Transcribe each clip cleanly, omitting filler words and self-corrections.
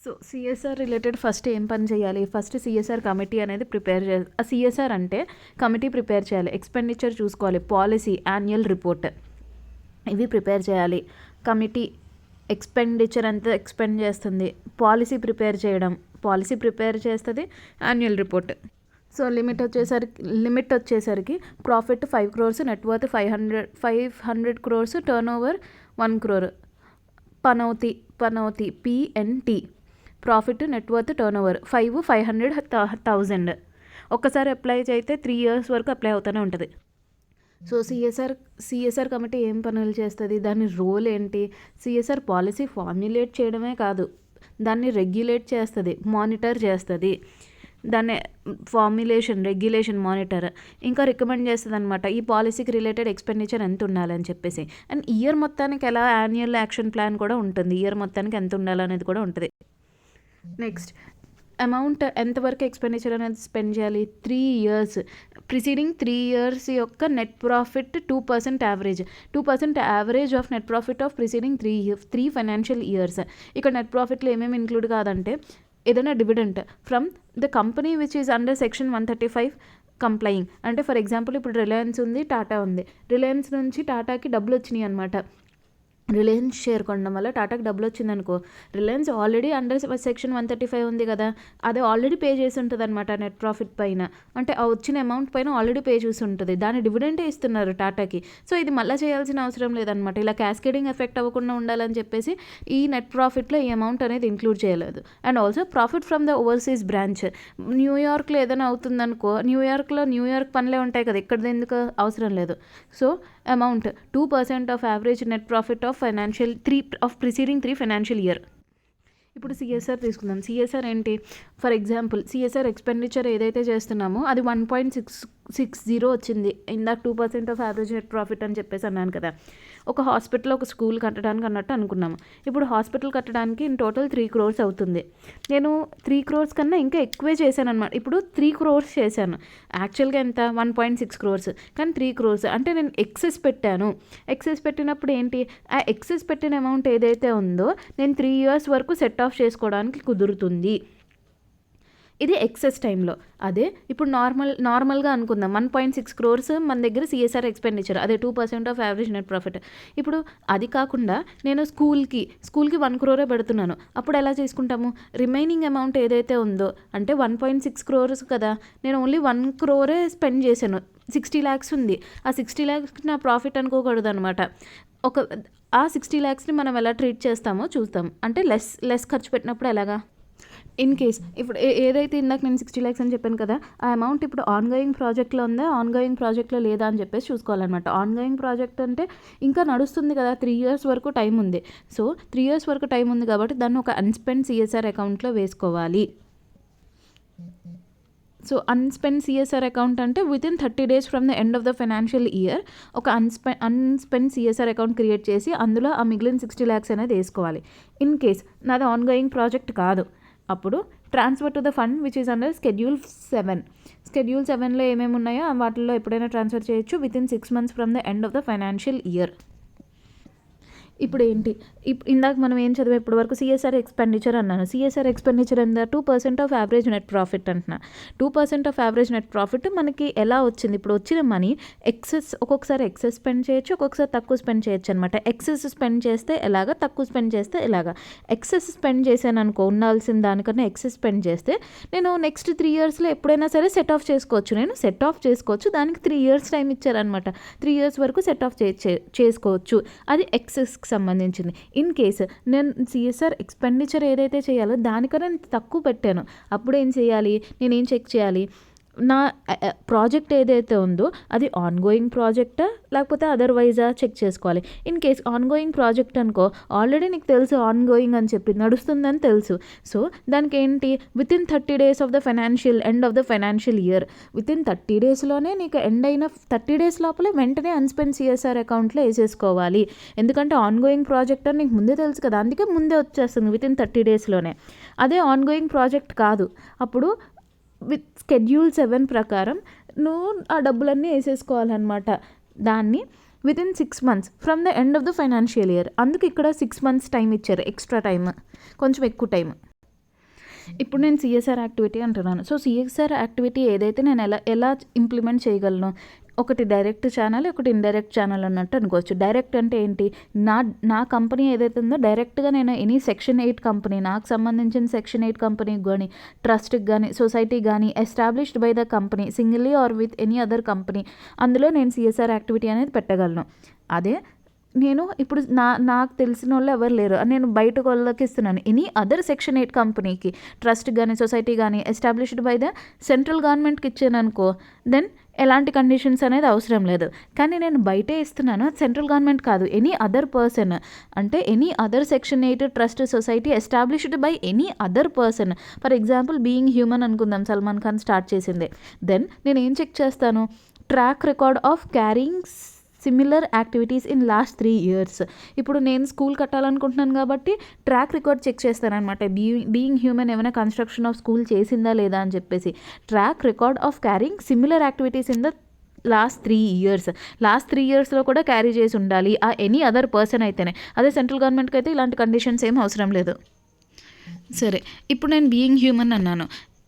So CSR related first ఏం పని చేయాలి? ఫస్ట్ సిఎస్ఆర్ కమిటీ అనేది ప్రిపేర్ చేయాలి. ఆ సిఎస్ఆర్ అంటే కమిటీ ప్రిపేర్ చేయాలి, ఎక్స్పెండిచర్ చూసుకోవాలి, పాలసీ, యాన్యువల్ రిపోర్ట్ ఇవి ప్రిపేర్ చేయాలి. కమిటీ ఎక్స్పెండిచర్ ఎంత ఎక్స్పెండ్ చేస్తుంది, పాలసీ ప్రిపేర్ చేయడం, పాలసీ ప్రిపేర్ చేస్తుంది, యాన్యువల్ రిపోర్ట్. సో లిమిట్ వచ్చేసరికి profit 5 crores, net worth 500 crores, turn over 1 crore. పనౌతి పిఎన్టీ, ప్రాఫిట్, నెట్వర్త్, టర్న్ ఓవర్ 500,000. ఒక్కసారి అప్లై అయితే 3 years వరకు అప్లై అవుతూనే ఉంటుంది. సో సిఎస్ఆర్ కమిటీ ఏం పనులు చేస్తుంది, దాని రోల్ ఏంటి? సిఎస్ఆర్ పాలసీ ఫార్మ్యులేట్ చేయడమే కాదు, దాన్ని రెగ్యులేట్ చేస్తుంది, మానిటర్ చేస్తుంది. దాన్ని రెగ్యులేషన్, మానిటర్, ఇంకా రికమెండ్ చేస్తుంది అనమాట ఈ పాలసీకి రిలేటెడ్ ఎక్స్పెండిచర్ ఎంత ఉండాలని చెప్పేసి. అండ్ ఇయర్ మొత్తానికి ఎలా యాన్యువల్ యాక్షన్ ప్లాన్ కూడా ఉంటుంది, ఇయర్ మొత్తానికి ఎంత ఉండాలనేది కూడా ఉంటుంది. నెక్స్ట్, అమౌంట్ ఎంతవరకు ఎక్స్పెండిచర్ అనేది స్పెండ్ చేయాలి? 3 years, ప్రిసీడింగ్ 3 years యొక్క net profit 2% average, 2% average of net profit of preceding 3 financial years. ఇక్కడ నెట్ ప్రాఫిట్లో ఏమేమి ఇంక్లూడ్ కాదంటే ఏదైనా dividend from the company which is under section 135 కంప్లయింగ్. అంటే ఫర్ ఎగ్జాంపుల్ ఇప్పుడు రిలయన్స్ ఉంది, టాటా ఉంది. రిలయన్స్ నుంచి టాటాకి డబ్బులు వచ్చినాయి అనమాట. రిలయన్స్ షేర్ కొనడం వల్ల టాటాకి డబ్బులు వచ్చిందనుకో, రిలయన్స్ ఆల్రెడీ అండర్ సెక్షన్ 135 ఉంది కదా, అదే ఆల్రెడీ పే చేసి ఉంటుంది అనమాట నెట్ ప్రాఫిట్ పైన. అంటే ఆ వచ్చిన అమౌంట్ పైన ఆల్రెడీ పే చేసి ఉంటుంది, దాని డివిడెంటే ఇస్తున్నారు టాటాకి. సో ఇది మళ్ళీ చేయాల్సిన అవసరం లేదనమాట. ఇలా క్యాస్కేడింగ్ ఎఫెక్ట్ అవ్వకుండా ఉండాలని చెప్పేసి ఈ నెట్ ప్రాఫిట్లో ఈ అమౌంట్ అనేది ఇంక్లూడ్ చేయలేదు. And also profit from the overseas branch, న్యూయార్క్లో ఏదైనా అవుతుందనుకో, న్యూయార్క్ పనులే ఉంటాయి కదా, ఇక్కడ ఎందుకు అవసరం లేదు. So amount 2% of average net profit of preceding 3 financial year. ఇప్పుడు సిఎస్ఆర్ తీసుకుందాం. సిఎస్ఆర్ ఏంటి? ఫర్ ఎగ్జాంపుల్ సిఎస్ఆర్ ఎక్స్పెండిచర్ ఏదైతే చేస్తున్నామో అది 1.60 వచ్చింది. ఇందాక 2% ఆఫ్ యావరేజ్ నెట్ ప్రాఫిట్ అని చెప్పేసి అన్నాను కదా. ఒక హాస్పిటల్, ఒక స్కూల్ కట్టడానికి అన్నట్టు అనుకున్నాము. ఇప్పుడు హాస్పిటల్ కట్టడానికి ఇన్ టోటల్ 3 crores అవుతుంది. నేను 3 crores కన్నా ఇంకా ఎక్కువే చేశాను అనమాట. ఇప్పుడు 3 crores చేశాను. యాక్చువల్గా ఎంత? 1.6 crores, కానీ 3 crores అంటే నేను ఎక్సెస్ పెట్టాను. ఎక్సెస్ పెట్టినప్పుడు ఏంటి, ఆ ఎక్సెస్ పెట్టిన అమౌంట్ ఏదైతే ఉందో నేను 3 years వరకు సెట్ ఆఫ్ చేసుకోవడానికి కుదురుతుంది. ఇది ఎక్సెస్ టైంలో. అదే ఇప్పుడు నార్మల్గా అనుకుందాం, 1.6 crores మన దగ్గర సిఎస్ఆర్ ఎక్స్పెండిచర్, అదే 2% ఆఫ్ యావరేజ్ నెట్ ప్రాఫిట్. ఇప్పుడు అది కాకుండా నేను స్కూల్కి 1 crore పెడుతున్నాను. అప్పుడు ఎలా చేసుకుంటాము? రిమైనింగ్ అమౌంట్ ఏదైతే ఉందో, అంటే 1.6 crores కదా, నేను ఓన్లీ 1 crore స్పెండ్ చేశాను. 60 lakhs ఉంది. ఆ 60 lakhs నా ప్రాఫిట్ అనుకోకూడదు అనమాట. ఆ 60 lakhsని మనం ఎలా ట్రీట్ చేస్తామో చూస్తాం. అంటే లెస్ ఖర్చు పెట్టినప్పుడు ఎలాగా? ఇన్ కేస్ ఇప్పుడు ఏదైతే ఇందాక నేను 60 lakhs అని చెప్పాను కదా, ఆ అమౌంట్ ఇప్పుడు ఆన్గోయింగ్ ప్రాజెక్ట్లో ఉందా, ఆన్గోయింగ్ ప్రాజెక్ట్లో లేదా అని చెప్పేసి చూసుకోవాలన్నమాట. ఆన్గోయింగ్ ప్రాజెక్ట్ అంటే ఇంకా నడుస్తుంది కదా, 3 years వరకు టైం ఉంది. సో 3 years వరకు టైం ఉంది కాబట్టి దాన్ని ఒక అన్స్పెండ్ సిఎస్ఆర్ అకౌంట్లో వేసుకోవాలి. సో అన్స్పెండ్ సిఎస్ఆర్ అకౌంట్ అంటే within 30 days from the end of the financial year ఒక అన్స్పెండ్ సిఎస్ఆర్ అకౌంట్ క్రియేట్ చేసి అందులో ఆ మిగిలిన 60 lakhs అనేది వేసుకోవాలి. ఇన్ కేస్ నాది ఆన్గోయింగ్ ప్రాజెక్ట్ కాదు, అప్పుడు transfer to the fund which is under Schedule 7. Schedule 7లో ఏమేమి ఉన్నాయో వాటిల్లో ఎప్పుడైనా ట్రాన్స్ఫర్ చేయొచ్చు within 6 months from the end of the financial year. ఇప్పుడు ఏంటి, ఇందాక మనం ఏం చదివా ఇప్పటి వరకు? సిఎస్ఆర్ ఎక్స్పెండిచర్ అన్నాను. సిఎస్ఆర్ ఎక్స్పెండిచర్ ఎంత? 2% ఆఫ్ యావరేజ్ నెట్ ప్రాఫిట్ అంటున్నా. 2% ఆఫ్ యావరేజ్ నెట్ ప్రాఫిట్ మనకి ఎలా వచ్చింది? ఇప్పుడు వచ్చిన మనీ ఒక్కొక్కసారి ఎక్సెస్ స్పెండ్ చేయొచ్చు, ఒక్కొక్కసారి తక్కువ స్పెండ్ చేయొచ్చు అనమాట. ఎక్సెస్ స్పెండ్ చేస్తే ఎలాగా, తక్కువ స్పెండ్ చేస్తే ఎలాగా? ఎక్సెస్ స్పెండ్ చేశాను అనుకో, ఉండాల్సిన దానికన్నా ఎక్సెస్ స్పెండ్ చేస్తే నేను నెక్స్ట్ 3 yearsలో ఎప్పుడైనా సరే సెట్ ఆఫ్ చేసుకోవచ్చు. దానికి 3 years టైం ఇచ్చారనమాట. 3 years వరకు సెట్ ఆఫ్ చేసుకోవచ్చు. అది ఎక్సెస్కి సంబంధించింది. ఇన్ కేసు నేను సిఎస్ఆర్ ఎక్స్పెండిచర్ ఏదైతే చేయాలో దానికన్నా తక్కువ పెట్టాను, అప్పుడు ఏం చేయాలి? నేనేం చెక్ చేయాలి? నా ప్రాజెక్ట్ ఏదైతే ఉందో అది ఆన్గోయింగ్ ప్రాజెక్టా లేకపోతే అదర్వైజా చెక్ చేసుకోవాలి. ఇన్ కేస్ ఆన్గోయింగ్ ప్రాజెక్ట్ అనుకో, ఆల్రెడీ నీకు తెలుసు ఆన్గోయింగ్ అని చెప్పి నడుస్తుందని తెలుసు. సో దానికి ఏంటి, within 30 days of the end of the financial year, within 30 daysలోనే నీకు ఎండ్ అయిన 30 days లోపలే వెంటనే అన్స్పెండ్ సిఎస్ఆర్ అకౌంట్లో వేసేసుకోవాలి. ఎందుకంటే ఆన్గోయింగ్ ప్రాజెక్ట్ అని నీకు ముందే తెలుసు కదా, అందుకే ముందే వచ్చేస్తుంది వితిన్ 30 daysలోనే. అదే ఆన్గోయింగ్ ప్రాజెక్ట్ కాదు, అప్పుడు విత్ Schedule 7 ప్రకారం నువ్వు ఆ డబ్బులన్నీ వేసేసుకోవాలన్నమాట. దాన్ని within 6 months from the end of the financial year. అందుకు ఇక్కడ 6 months టైం ఇచ్చారు, ఎక్స్ట్రా టైం, కొంచెం ఎక్కువ టైం. ఇప్పుడు నేను సిఎస్ఆర్ యాక్టివిటీ అంటున్నాను. సో సిఎస్ఆర్ యాక్టివిటీ ఏదైతే నేను ఎలా ఎలా ఇంప్లిమెంట్ చేయగలను, ఒకటి డైరెక్ట్ ఛానల్, ఒకటి ఇండైరెక్ట్ ఛానల్ అన్నట్టు అనుకోవచ్చు. డైరెక్ట్ అంటే ఏంటి, నా కంపెనీ ఏదైతే ఉందో డైరెక్ట్గా నేను ఎనీ సెక్షన్ 8 కంపెనీ, నాకు సంబంధించిన సెక్షన్ 8 కంపెనీకి కానీ, ట్రస్ట్కి కానీ, సొసైటీ కానీ, established by the company singly or with any other company, అందులో నేను సిఎస్ఆర్ యాక్టివిటీ అనేది పెట్టగలను. అదే నేను ఇప్పుడు నాకు తెలిసిన వాళ్ళు ఎవరు లేరు, నేను బయట వాళ్ళకి ఇస్తున్నాను. ఎనీ అదర్ సెక్షన్ 8 కంపెనీకి, ట్రస్ట్ కానీ, సొసైటీ కానీ, ఎస్టాబ్లిష్డ్ బై ద సెంట్రల్ గవర్నమెంట్కి ఇచ్చాను అనుకో, దెన్ ఎలాంటి కండిషన్స్ అనేది అవసరం లేదు. కానీ నేను బయటే ఇస్తున్నాను, సెంట్రల్ గవర్నమెంట్ కాదు, ఎనీ అదర్ పర్సన్, అంటే any other section 8 trust society established by any other person. For example being human అనుకుందాం, సల్మాన్ ఖాన్ స్టార్ట్ చేసింది. దెన్ నేను ఏం చెక్ చేస్తాను, track record of carrying similar activities in last 3 years. ఇప్పుడు నేను school కట్టాలనుకుంటున్నాను కాబట్టి ట్రాక్ రికార్డ్ చెక్ చేస్తాను అనమాట. బీయింగ్ హ్యూమన్ ఏమైనా కన్స్ట్రక్షన్ ఆఫ్ స్కూల్ చేసిందా లేదా అని చెప్పేసి. Track record of carrying similar activities in the last 3 years. Last 3 yearsలో కూడా క్యారీ చేసి ఉండాలి ఆ ఎనీ అదర్ పర్సన్ అయితేనే. అదే సెంట్రల్ గవర్నమెంట్కి అయితే ఇలాంటి కండిషన్స్ ఏం అవసరం లేదు. సరే, ఇప్పుడు నేను బీయింగ్ హ్యూమన్ అన్నాను.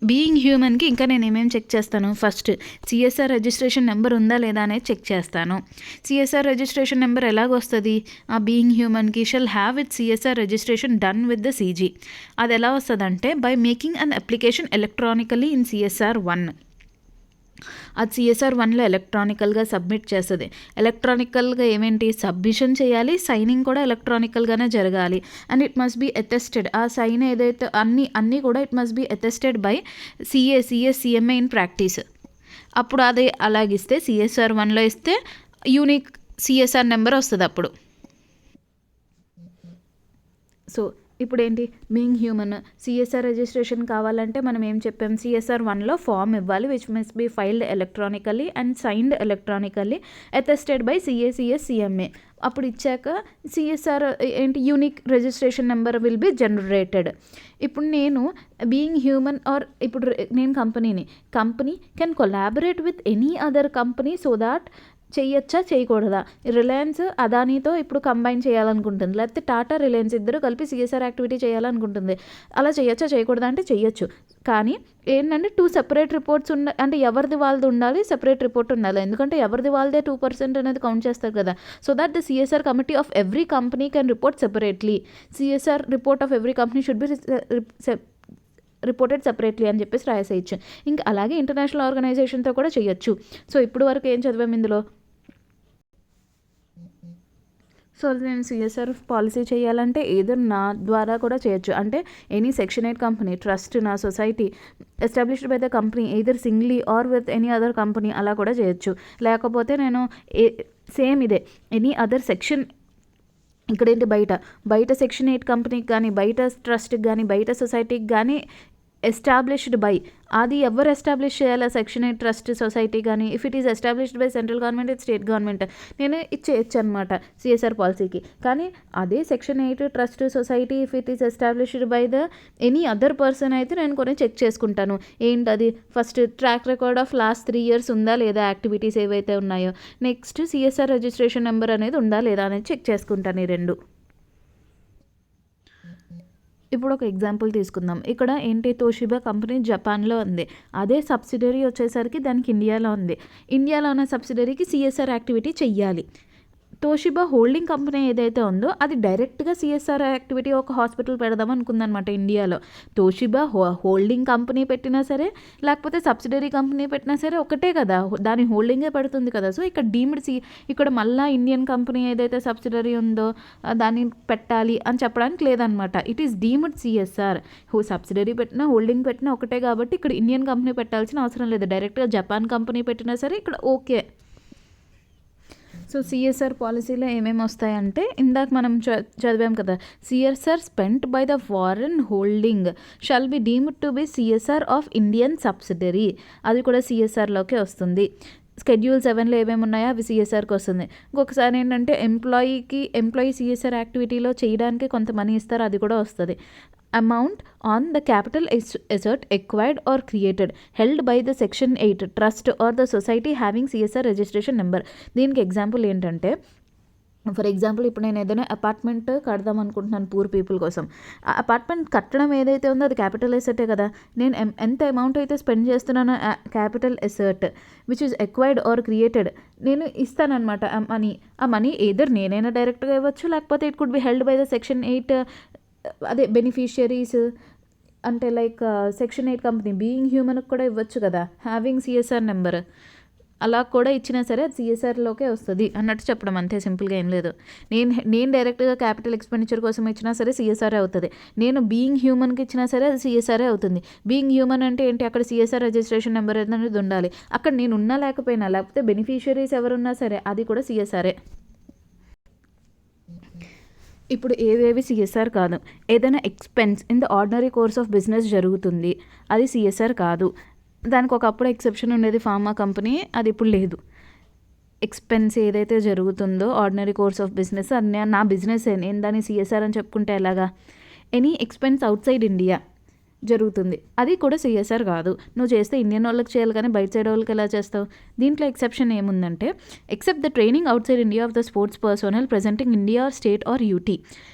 బీయింగ్ హ్యూమన్కి ఇంకా నేను ఏమేమి చెక్ చేస్తాను, ఫస్ట్ సిఎస్ఆర్ రిజిస్ట్రేషన్ నెంబర్ ఉందా లేదా అనేది చెక్ చేస్తాను. సిఎస్ఆర్ రిజిస్ట్రేషన్ నెంబర్ ఎలాగొస్తుంది, ఆ బీయింగ్ హ్యూమన్కి shall have it CSR registration done with the CG. అది ఎలా వస్తుందంటే by making an application electronically in CSR 1. అది సిఎస్ఆర్ 1లో ఎలక్ట్రానికల్గా సబ్మిట్ చేస్తుంది. ఎలక్ట్రానికల్గా ఏమేంటి, సబ్మిషన్ చేయాలి, సైనింగ్ కూడా ఎలక్ట్రానికల్గానే జరగాలి. And it must be attested, ఆ సైన్ ఏదైతే అన్నీ కూడా it must be attested by CMA in practice. అప్పుడు అది అలాగిస్తే సిఎస్ఆర్ 1లో ఇస్తే యూనిక్ సిఎస్ఆర్ నెంబర్ వస్తుంది అప్పుడు. సో ఇప్పుడు ఏంటి, బీయింగ్ హ్యూమన్ సిఎస్ఆర్ రిజిస్ట్రేషన్ కావాలంటే మనం ఏం చెప్పాం, సిఎస్ఆర్ 1లో ఫామ్ ఇవ్వాలి which must be filed electronically and signed electronically attested by CMA. అప్పుడు ఇచ్చాక సిఎస్ఆర్ ఏంటి, unique registration number will be generated. ఇప్పుడు నేను బీయింగ్ హ్యూమన్ ఆర్ ఇప్పుడు నేను company can collaborate with any other company so that చేయొచ్చా చేయకూడదా, రిలయన్స్ అదానీతో ఇప్పుడు కంబైన్ చేయాలనుకుంటుంది, లేకపోతే టాటా రిలయన్స్ ఇద్దరు కలిపి సిఎస్ఆర్ యాక్టివిటీ చేయాలనుకుంటుంది. అలా చేయొచ్చా చేయకూడదా అంటే చేయొచ్చు. కానీ ఏంటంటే 2 separate రిపోర్ట్స్ అంటే ఎవరిది వాళ్ళది ఉండాలి, సెపరేట్ రిపోర్ట్ ఉండాలి. ఎందుకంటే ఎవరిది వాళ్ళదే 2% అనేది కౌంట్ చేస్తారు కదా. So that the CSR committee of every company can report separately. CSR report of every company should be reported separately అని చెప్పేసి రాసేయచ్చు. ఇంకా అలాగే ఇంటర్నేషనల్ ఆర్గనైజేషన్తో కూడా చేయొచ్చు. సో ఇప్పుడు వరకు ఏం చదివాం ఇందులో, సో నేను సిఎస్ఆర్ పాలసీ చేయాలంటే ఏదో నా ద్వారా కూడా చేయొచ్చు. అంటే ఎనీ సెక్షన్ 8 కంపెనీ, ట్రస్ట్, నా society established by the company either singly or with any other company అలా కూడా చేయొచ్చు. లేకపోతే నేను సేమ్ ఇదే ఎనీ అదర్ సెక్షన్, ఇక్కడేంటి బయట సెక్షన్ 8 కంపెనీకి కానీ, బయట ట్రస్ట్కి కానీ, బయట సొసైటీకి కానీ ఎస్టాబ్లిష్డ్ బై, అది ఎవరు ఎస్టాబ్లిష్ చేయాలి సెక్షన్ 8 ట్రస్ట్ సొసైటీ కానీ, if it is established by central government, state government, నేను ఇచ్చేయచ్చు అనమాట సిఎస్ఆర్ పాలసీకి. కానీ అదే section 8 trust society if it is established by the any other person అయితే నేను కొన్ని చెక్ చేసుకుంటాను. ఏంటది, first track record of last 3 years ఉందా లేదా, యాక్టివిటీస్ ఏవైతే ఉన్నాయో, నెక్స్ట్ సిఎస్ఆర్ రిజిస్ట్రేషన్ నెంబర్ అనేది ఉందా లేదా అనేది చెక్ చేసుకుంటాను. ఈ 2. ఇప్పుడు ఒక ఎగ్జాంపుల్ తీసుకుందాం. ఇక్కడ ఏంటి, తోషిబా కంపెనీ జపాన్లో ఉంది, అదే సబ్సిడరీ వచ్చేసరికి దానికి ఇండియాలో ఉంది. ఇండియాలో ఉన్న సబ్సిడరీకి సిఎస్ఆర్ యాక్టివిటీ చెయ్యాలి. తోషిబా హోల్డింగ్ కంపెనీ ఏదైతే ఉందో అది డైరెక్ట్గా సిఎస్ఆర్ యాక్టివిటీ ఒక హాస్పిటల్ పెడదాం అనుకుందనమాట ఇండియాలో. తోషిబా హోల్డింగ్ కంపెనీ పెట్టినా సరే, లేకపోతే సబ్సిడరీ కంపెనీ పెట్టినా సరే ఒకటే కదా, దాని హోల్డింగే పెడుతుంది కదా. సో ఇక్కడ డీమ్డ్ ఇక్కడ మళ్ళీ ఇండియన్ కంపెనీ ఏదైతే సబ్సిడరీ ఉందో దాన్ని పెట్టాలి అని చెప్పడానికి లేదనమాట. It is deemed CSR. Subsidiary పెట్టినా హోల్డింగ్ పెట్టినా ఒకటే కాబట్టి ఇక్కడ ఇండియన్ కంపెనీ పెట్టాల్సిన అవసరం లేదు. డైరెక్ట్గా జపాన్ కంపెనీ పెట్టినా సరే ఇక్కడ ఓకే. సో సిఎస్ఆర్ పాలసీలో ఏమేమి వస్తాయంటే, ఇందాక మనం చదివాం కదా, CSR spent by the foreign holding shall be deemed to be CSR of Indian subsidiary, అది కూడా సిఎస్ఆర్లోకే వస్తుంది. Schedule 7లో ఏమేమి ఉన్నాయో అవి సిఎస్ఆర్కి వస్తుంది. ఇంకొకసారి ఏంటంటే ఎంప్లాయీ సిఎస్ఆర్ యాక్టివిటీలో చేయడానికి కొంత మనీ ఇస్తారు, అది కూడా వస్తుంది. amount on the capital asset acquired or created held by the section 8 trust or the society having CSR registration number. దీనికి ఎగ్జాంపుల్ ఏంటంటే, ఫర్ ఎగ్జాంపుల్ ఇప్పుడు నేను ఏదైనా అపార్ట్మెంట్ కడదాం అనుకుంటున్నాను పూర్ పీపుల్ కోసం. ఆ అపార్ట్మెంట్ కట్టడం ఏదైతే ఉందో అది క్యాపిటల్ ఎసెటే కదా. నేను ఎంత అమౌంట్ అయితే స్పెండ్ చేస్తున్నానో capital asset which is acquired or created నేను ఇస్తానన్నమాట ఆ మనీ ఏదర్ నేనైనా డైరెక్ట్గా ఇవ్వచ్చు, లేకపోతే it could be held by the section 8 అదే బెనిఫిషియరీస్ అంటే లైక్ సెక్షన్ 8 కంపెనీ బీయింగ్ హ్యూమన్కి కూడా ఇవ్వచ్చు కదా, హ్యావింగ్ సిఎస్ఆర్ నెంబర్. అలా కూడా ఇచ్చినా సరే అది సిఎస్ఆర్లోకే వస్తుంది అన్నట్టు చెప్పడం, అంతే, సింపుల్గా ఏం లేదు. నేను డైరెక్ట్గా క్యాపిటల్ ఎక్స్పెండిచర్ కోసం ఇచ్చినా సరే సిఎస్ఆర్ అవుతుంది, నేను బీయింగ్ హ్యూమన్కి ఇచ్చినా సరే అది సిఎస్ఆర్ అవుతుంది. బీయింగ్ హ్యూమన్ అంటే ఏంటి, అక్కడ సిఎస్ఆర్ రిజిస్ట్రేషన్ నెంబర్ అనేది ఉండాలి. అక్కడ నేను ఉన్నా లేకపోయినా, లేకపోతే బెనిఫిషియరీస్ ఎవరున్నా సరే అది కూడా సిఎస్ఆరే. ఇప్పుడు ఏవేవి సిఎస్ఆర్ కాదు, ఏదైనా expense in the ordinary course of business జరుగుతుంది, అది సిఎస్ఆర్ కాదు. దానికి ఒకప్పుడు ఎక్సెప్షన్ ఉండేది, ఫార్మా కంపెనీ, అది ఇప్పుడు లేదు. ఎక్స్పెన్స్ ఏదైతే జరుగుతుందో ఆర్డినరీ కోర్స్ ఆఫ్ బిజినెస్, అది నా బిజినెసే, నేను దాన్ని సిఎస్ఆర్ అని చెప్పుకుంటే ఎలాగా. Any expense out side India జరుగుతుంది, అది కూడా సిఎస్ఆర్ కాదు. నువ్వు చేస్తే ఇండియన్ వాళ్ళకి చేయాలి కానీ బయట సైడ్ వాళ్ళకి ఎలా చేస్తావు. దీంట్లో ఎక్సెప్షన్ ఏముందంటే, except the training outside India of the sports personnel presenting India state or UT.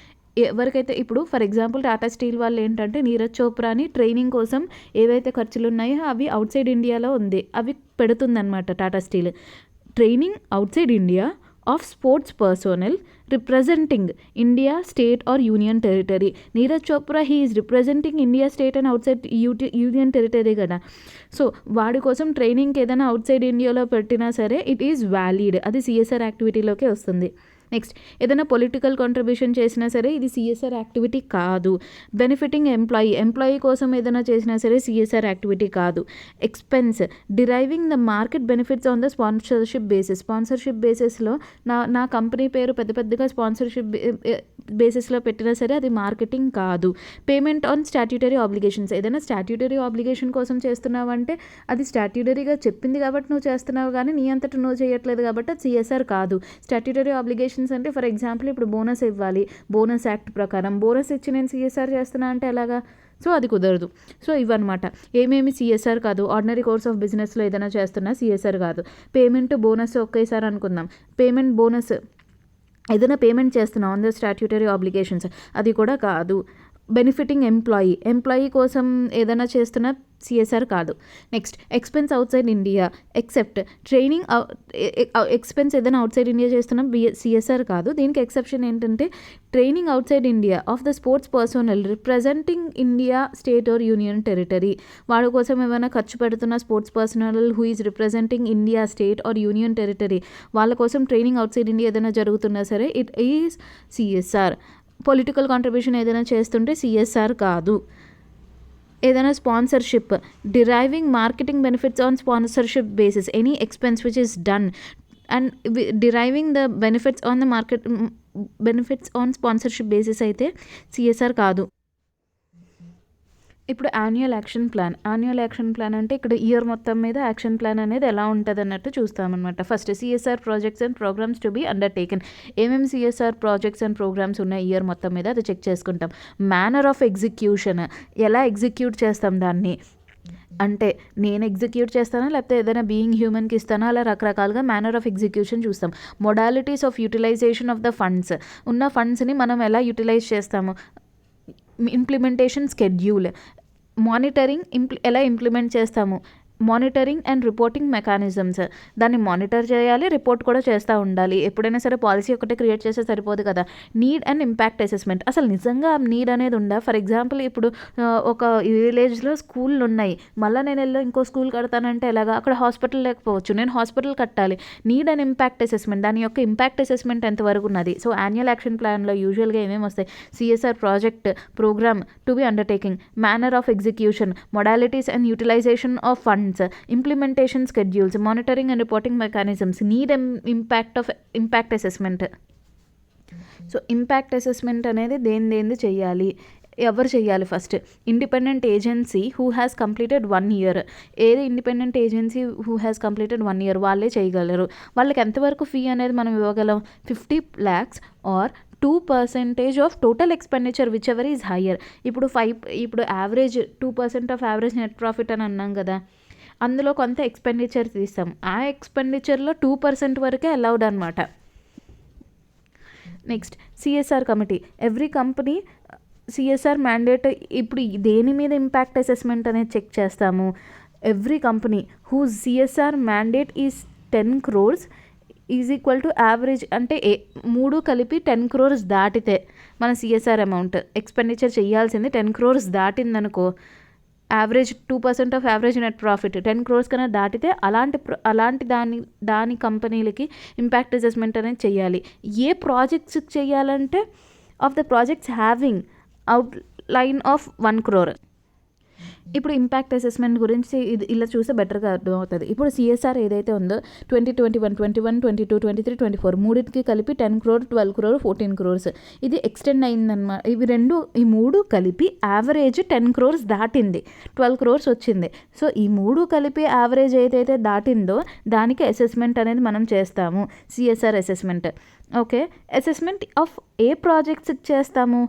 ఎవరికైతే ఇప్పుడు ఫర్ ఎగ్జాంపుల్ టాటా స్టీల్ వాళ్ళు ఏంటంటే నీరజ్ చోప్రాని ట్రైనింగ్ కోసం ఏవైతే ఖర్చులు ఉన్నాయో అవి అవుట్ సైడ్ ఇండియాలో ఉంది, అవి పెడుతుందన్నమాట Tata steel. Training outside India of sports personal representing India state or union territory. Neeraj Chopra he is representing India state and outside union territory కదా. సో వాడి కోసం ట్రైనింగ్కి ఏదైనా అవుట్ సైడ్ ఇండియాలో పెట్టినా సరే ఇట్ ఈజ్ వ్యాలిడ్, అది సిఎస్ఆర్ యాక్టివిటీలోకే వస్తుంది. నెక్స్ట్, ఏదైనా పొలిటికల్ కాంట్రిబ్యూషన్ చేసినా సరే ఇది సిఎస్ఆర్ యాక్టివిటీ కాదు. బెనిఫిటింగ్ ఎంప్లాయీ కోసం ఏదైనా చేసినా సరే సిఎస్ఆర్ యాక్టివిటీ కాదు. Expense deriving the market benefits on the sponsorship బేసిస్లో నా కంపెనీ పేరు పెద్దగా స్పాన్సర్షిప్ బేసిస్లో పెట్టినా సరే అది మార్కెటింగ్ కాదు. పేమెంట్ ఆన్ స్టాట్యూటరీ ఆబ్లిగేషన్స్, ఏదైనా స్టాట్యూటరీ ఆబ్లిగేషన్ కోసం చేస్తున్నావు అంటే అది స్టాట్యూటరీగా చెప్పింది కాబట్టి నువ్వు చేస్తున్నావు, కానీ నీ అంతటా నువ్వు చేయట్లేదు కాబట్టి అది సిఎస్ఆర్ కాదు. స్టాట్యూటరీ ఆబ్లిగేషన్ అంటే ఫర్ ఎగ్జాంపుల్ ఇప్పుడు బోనస్ ఇవ్వాలి, బోనస్ యాక్ట్ ప్రకారం బోనస్ ఇచ్చి నేను సిఎస్ఆర్ చేస్తున్నా అంటే ఎలాగా, సో అది కుదరదు. సో ఇవన్నమాట ఏమేమి సిఎస్ఆర్ కాదు. ఆర్డినరీ కోర్స్ ఆఫ్ బిజినెస్లో ఏదైనా చేస్తున్నా సిఎస్ఆర్ కాదు. పేమెంట్ బోనస్ ఒకేసారి అనుకుందాం, పేమెంట్ బోనస్ ఏదైనా పేమెంట్ చేస్తున్నాం ఆన్ ద స్టాట్యూటరీ ఆబ్లిగేషన్స్, అది కూడా కాదు. బెనిఫిటింగ్ ఎంప్లాయీ కోసం ఏదైనా చేస్తున్న సిఎస్ఆర్ కాదు. Next, expense out side India except training expense ఏదైనా అవుట్ సైడ్ ఇండియా చేస్తున్న సిఎస్ఆర్ కాదు. దీనికి ఎక్సెప్షన్ ఏంటంటే training outside India of the sports personal representing India state or union territory. వాడి కోసం ఏమైనా ఖర్చు పెడుతున్న sports personal who is representing India state or union territory, వాళ్ళ కోసం ట్రైనింగ్ అవుట్ సైడ్ ఇండియా ఏదైనా జరుగుతున్నా సరే it is CSR. Political contribution ఏదైనా చేస్తుంటే సిఎస్ఆర్ కాదు. ఏదైనా sponsorship deriving marketing benefits on sponsorship basis any expense which is done and deriving the benefits on the benefits on sponsorship basis అయితే CSR కాదు. ఇప్పుడు యాన్యువల్ యాక్షన్ ప్లాన్ అంటే ఇక్కడ year మొత్తం మీద యాక్షన్ ప్లాన్ అనేది ఎలా ఉంటుంది అన్నట్టు చూస్తామన్నమాట. First, CSR projects and programs to be undertaken. ఏమేమి సిఎస్ఆర్ ప్రాజెక్ట్స్ అండ్ ప్రోగ్రామ్స్ ఉన్నాయి ఇయర్ మొత్తం మీద అది చెక్ చేసుకుంటాం. మేనర్ ఆఫ్ ఎగ్జిక్యూషన్, ఎలా ఎగ్జిక్యూట్ చేస్తాం దాన్ని అంటే నేను ఎగ్జిక్యూట్ చేస్తానా లేకపోతే ఏదైనా బీయింగ్ హ్యూమన్కి ఇస్తానా, అలా రకరకాలుగా మేనర్ ఆఫ్ ఎగ్జిక్యూషన్ చూస్తాం. Modalities of utilisation of the funds, ఉన్న ఫండ్స్ని మనం ఎలా యూటిలైజ్ చేస్తాము. ఇంప్లిమెంటేషన్ స్కెడ్యూల్, మానిటరింగ్ ఎలా ఇంప్లిమెంట్ చేస్తాము. మానిటరింగ్ అండ్ రిపోర్టింగ్ మెకానిజమ్స్, దాన్ని మానిటర్ చేయాలి, రిపోర్ట్ కూడా చేస్తూ ఉండాలి. ఎప్పుడైనా సరే పాలసీ ఒకటే క్రియేట్ చేస్తే సరిపోదు కదా. నీడ్ అండ్ ఇంపాక్ట్ అసెస్మెంట్, అసలు నిజంగా నీడ్ అనేది ఉందా. ఫర్ ఎగ్జాంపుల్ ఇప్పుడు ఒక విలేజ్లో స్కూళ్ళు ఉన్నాయి, మళ్ళీ నేను వెళ్ళి ఇంకో స్కూల్ కడతానంటే ఎలాగా, అక్కడ హాస్పిటల్ లేకపోవచ్చు, నేను హాస్పిటల్ కట్టాలి. నీడ్ అండ్ ఇంపాక్ట్ అసెస్మెంట్, దాని యొక్క ఇంపాక్ట్ అసెస్మెంట్ ఎంతవరకు ఉన్నది. సో యాన్యువల్ యాక్షన్ ప్లాన్లో యూజువల్గా ఏమేమి వస్తాయి, CSR project programme to be undertaking, manner of execution, modalities and utilisation of funds, implementation schedules, monitoring and reporting mechanisms, need and impact assessment. So impact assessment అనేది దేనిది చేయాలి, ఎవరు చేయాలి. First, independent agency who has completed 1 year. ఏది independent agency who has completed 1 year వాళ్ళే చేయగలరు. వాళ్ళకి ఎంతవరకు ఫీ అనేది మనం ఇవ్వగలం, 50 lakhs or 2% of total expenditure whichever is higher. ఇప్పుడు average 2% of average net profit అని అన్నాం కదా, అందులో కొంత ఎక్స్పెండిచర్ తీస్తాం. ఆ ఎక్స్పెండిచర్లో 2% వరకే అలౌడ్ అనమాట. Next CSR committee. Every company CSR mandate. ఇప్పుడు దేని మీద ఇంపాక్ట్ అసెస్మెంట్ అనేది చెక్ చేస్తాము? Every company whose CSR mandate is 10 crores is equal to average, అంటే 3 కలిపి 10 crores దాటితే మన సిఎస్ఆర్ అమౌంట్ ఎక్స్పెండిచర్ చేయాల్సింది 10 crores దాటిందనుకో, average 2% of average net profit 10 crores కన్నా దాటితే అలాంటి దాని కంపెనీలకి ఇంపాక్ట్ అసెస్మెంట్ అనేది చేయాలి. ఏ ప్రాజెక్ట్స్ చేయాలంటే of the projects having outline of 1 crore. ఇప్పుడు ఇంపాక్ట్ అసెస్మెంట్ గురించి ఇది ఇలా చూస్తే బెటర్గా అర్థమవుతుంది. ఇప్పుడు సిఎస్ఆర్ ఏదైతే ఉందో 2021, 22, 23, 24 మూడింటికి కలిపి 10 crore, 12 crore, 14 crores ఇది ఎక్స్టెండ్ అయిందన్నమాట. ఈ మూడు కలిపి యావరేజ్ 10 crores దాటింది, 12 crores వచ్చింది. సో ఈ మూడు కలిపి యావరేజ్ ఏదైతే దాటిందో దానికి అసెస్మెంట్ అనేది మనం చేస్తాము, CSR assessment. Okay, assessment of A projects చేస్తాము?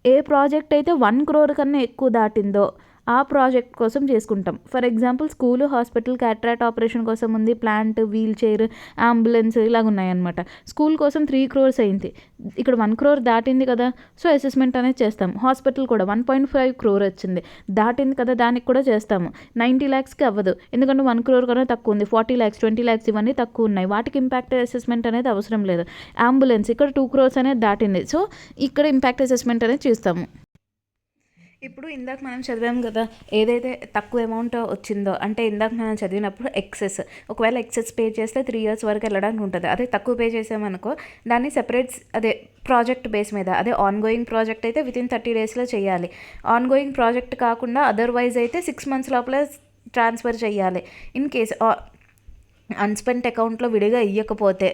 ఏ ప్రాజెక్ట్ అయితే 1 crore కన్నా ఎక్కువ దాటిందో ఆ ప్రాజెక్ట్ కోసం చేసుకుంటాం. For example school, hospital, cataract operation కోసం ఉంది, ప్లాంట్, వీల్ చైర్, అంబులెన్స్ ఇలాగ ఉన్నాయన్నమాట. స్కూల్ కోసం 3 crores అయింది, ఇక్కడ 1 crore దాటింది కదా, సో అసెస్మెంట్ అనేది చేస్తాం. హాస్పిటల్ కూడా 1.5 crore వచ్చింది, దాటింది కదా, దానికి కూడా చేస్తాము. 90 lakhsకి అవ్వదు, ఎందుకంటే 1 crore కన్నా తక్కువ ఉంది. 40 lakhs, 20 lakhs ఇవన్నీ తక్కువ ఉన్నాయి, వాటికి ఇంపాక్ట్ అసెస్మెంట్ అనేది అవసరం లేదు. అంబులెన్స్ ఇక్కడ 2 crores అనేది దాటింది, సో ఇక్కడ ఇంపాక్ట్ అసెస్మెంట్ అనేది చేస్తాము. ఇప్పుడు ఇందాక మనం చదివాం కదా, ఏదైతే తక్కువ అమౌంట్ వచ్చిందో, అంటే ఇందాక మనం చదివినప్పుడు ఎక్సెస్, ఒకవేళ ఎక్సెస్ పే చేస్తే 3 years వరకు వెళ్ళడానికి ఉంటుంది. అదే తక్కువ పే చేసామనుకో దాన్ని సెపరేట్, అదే ప్రాజెక్ట్ బేస్ మీద, అదే ఆన్ గోయింగ్ ప్రాజెక్ట్ అయితే వితిన్ 30 daysలో చేయాలి. ఆన్ గోయింగ్ ప్రాజెక్ట్ కాకుండా అదర్వైజ్ అయితే 6 months లోపల ట్రాన్స్ఫర్ చేయాలి. ఇన్ కేస్ అన్స్పెంట్ అకౌంట్లో విడిగా ఇవ్వకపోతే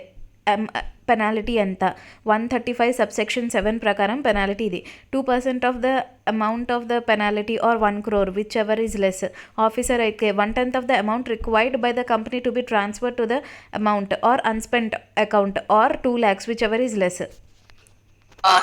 పెనాలిటీ ఎంత? 135 subsection 7 ప్రకారం పెనాలిటీ ఇది 2% of the amount of the penalty or 1 crore whichever is less. Officer అయితే 1/10 of the amount required by the company to be transfer to the amount or unspent account or 2 lakhs whichever is less.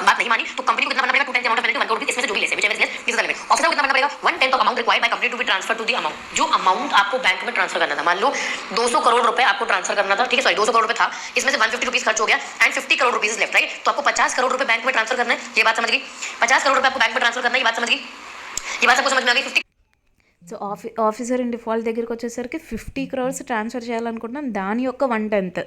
बात नहीं मानी तो company को कितना भरना पड़ेगा? 2/10 amount of penalty 1 crore rupees, इसमें से जो भी less whichever is less this is the limit. Officer को कितना भरना पड़ेगा? 1/10 of amount required by company to be transfer to the amount. जो अमाउंट आपको बैंक में ट्रांसफर करना था, मान लो 200 crore रुपए आपको ट्रांसफर करना था, ठीक है, सॉरी 200 crore रुपए था, इसमें से 150 रुपीस खर्च हो गया and 50 crore rupees is left, right? तो आपको 50 crore रुपए बैंक में ट्रांसफर करना है, ये बात समझ गई? 50 crore रुपए आपको बैंक में ट्रांसफर करना है, ये बात समझ गई? ये बात सबको समझ में आ गई? 50. సో ఆఫీసర్ ఇన్ డిఫాల్ట్ దగ్గరికి వచ్చేసరికి 50 crores ట్రాన్స్ఫర్ చేయాలనుకుంటున్నాం, దాని యొక్క 1/10.